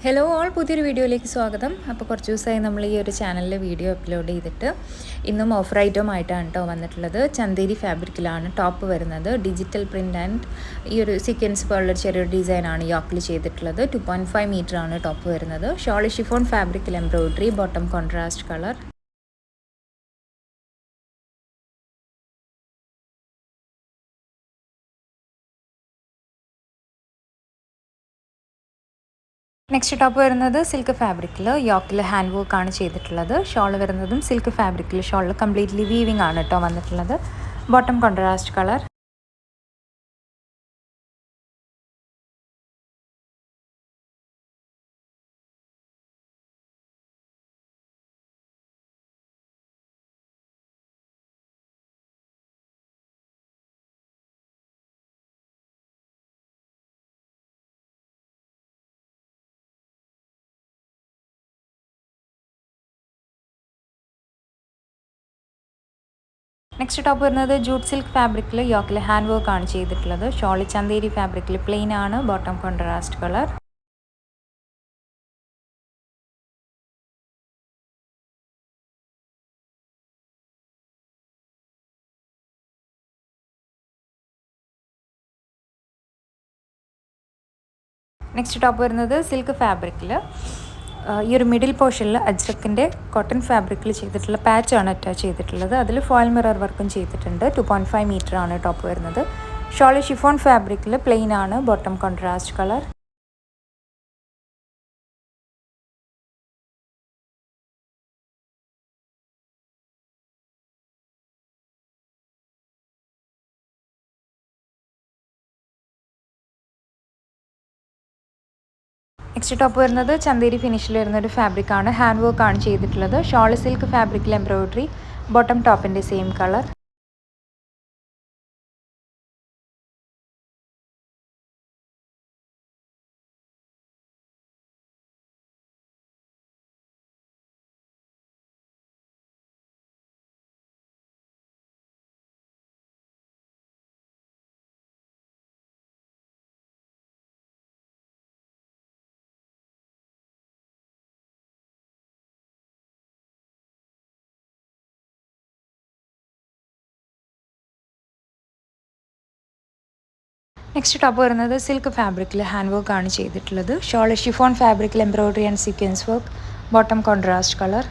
Hello all, പുതിയൊരു വീഡിയോയിലേക്ക് സ്വാഗതം. അപ്പോൾ കുറച്ച് ദിവസമായി നമ്മൾ ഈ ഒരു ചാനലിൽ വീഡിയോ അപ്ലോഡ് ചെയ്തിട്ട് ഇന്നും ഓഫർ ഐറ്റം ആയിട്ടാണ് കേട്ടോ വന്നിട്ടുള്ളത്. ചന്തേരി ഫാബ്രിക്കിലാണ് ടോപ്പ് വരുന്നത്. ഡിജിറ്റൽ പ്രിൻ്റ് ആൻഡ് ഈ ഒരു സീക്വൻസ് പോലുള്ള ചെറിയൊരു ഡിസൈനാണ് യോക്കിൽ ചെയ്തിട്ടുള്ളത്. 2.5 മീറ്ററാണ് ടോപ്പ് വരുന്നത്. ഷോൾ ഷിഫോൺ ഫാബ്രിക്കിൽ embroidery, bottom contrast colour. Next top വരുന്നത് സിൽക്ക് ഫാബ്രിക്കിൽ യോക്കിൽ ഹാൻഡ് വർക്ക് ആണ് ചെയ്തിട്ടുള്ളത്. ഷോൾ വരുന്നതും സിൽക്ക് ഫാബ്രിക്കിൽ, ഷോളിൽ കംപ്ലീറ്റ്ലി വീവിംഗ് ആണ് കേട്ടോ വന്നിട്ടുള്ളത്. Bottom contrast colour. Next top വരുന്നത് ജൂട്ട് സിൽക്ക് ഫാബ്രിക്കിൽ യോക്കിൽ ഹാൻഡ് വർക്ക് ആണ് ചെയ്തിട്ടുള്ളത്. ഷോളി ചന്തേരി ഫാബ്രിക്കിൽ പ്ലെയിൻ ആണ്, bottom contrast colour. Next top വരുന്നത് സിൽക്ക് ഫാബ്രിക്കിൽ ഈ ഒരു മിഡിൽ പോർഷനിൽ അജ്രക്കിൻ്റെ കോട്ടൺ ഫാബ്രിക്കിൽ ചെയ്തിട്ടുള്ള പാച്ചാണ് അറ്റാച്ച് ചെയ്തിട്ടുള്ളത്. അതിൽ ഫോയിൽ മിറർ വർക്കും ചെയ്തിട്ടുണ്ട്. 2.5 മീറ്റർ ആണ് ടോപ്പ് വരുന്നത്. ഷോളി ഷിഫോൺ ഫാബ്രിക്കിൽ പ്ലെയിൻ ആണ്, bottom contrast colour. Next top വരുന്നത് ചന്തേരി ഫിനിഷിൽ വരുന്നൊരു ഫാബ്രിക്കാണ്. ഹാൻഡ് വർക്ക് ആണ് ചെയ്തിട്ടുള്ളത്. ഷോൾ സിൽക്ക് ഫാബ്രിക്കിൽ എംബ്രോയിഡറി, ബോട്ടം ടോപ്പിൻ്റെ സെയിം കളർ. നെക്സ്റ്റ് ടോപ്പ് വരുന്നത് സിൽക്ക് ഫാബ്രിക്കിൽ ഹാൻഡ് വർക്ക് ആണ് ചെയ്തിട്ടുള്ളത്. ഷോൾ ഷിഫോൺ ഫാബ്രിക്കിൽ embroidery and sequence work, bottom contrast colour.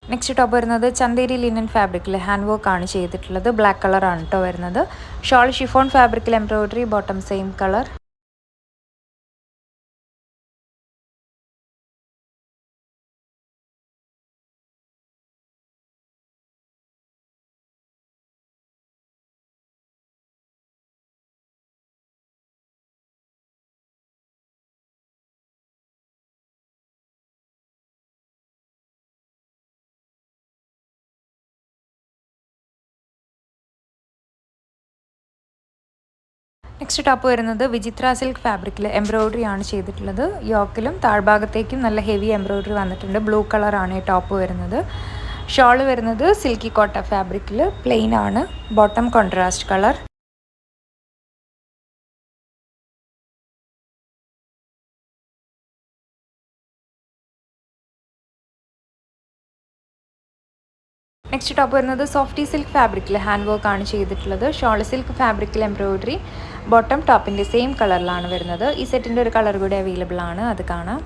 Next top വരുന്നത് ചന്തേരി ലിനൻ ഫാബ്രിക്കിൽ ഹാൻഡ് വർക്ക് ആണ് ചെയ്തിട്ടുള്ളത്. ബ്ലാക്ക് കളറാണ് കേട്ടോ വരുന്നത്. ഷോൾ ഷിഫോൺ ഫാബ്രിക്കിൽ embroidery, bottom same colour. Next top വരുന്നത് വിചിത്ര സിൽക്ക് ഫാബ്രിക്കിൽ എംബ്രോയിഡറി ആണ് ചെയ്തിട്ടുള്ളത്. യോക്കിലും താഴ്ഭാഗത്തേക്കും നല്ല ഹെവി എംബ്രോയിഡറി വന്നിട്ടുണ്ട്. ബ്ലൂ കളറാണ് ഈ ടോപ്പ് വരുന്നത്. ഷോൾ വരുന്നത് സിൽക്കി കോട്ട ഫാബ്രിക്കിൽ പ്ലെയിൻ ആണ്, bottom contrast colour. Next top വരുന്നത് സോഫ്റ്റി സിൽക്ക് ഫാബ്രിക്കിൽ ഹാൻഡ് വർക്ക് ആണ് ചെയ്തിട്ടുള്ളത്. ഷോൾ സിൽക്ക് ഫാബ്രിക്കിൽ എംബ്രോയിഡറി, ബോട്ടം ടോപ്പിൻ്റെ സെയിം കളറിലാണ് വരുന്നത്. ഈ സെറ്റിൻ്റെ ഒരു കളർ കൂടി അവൈലബിൾ ആണ്, അത് കാണാം.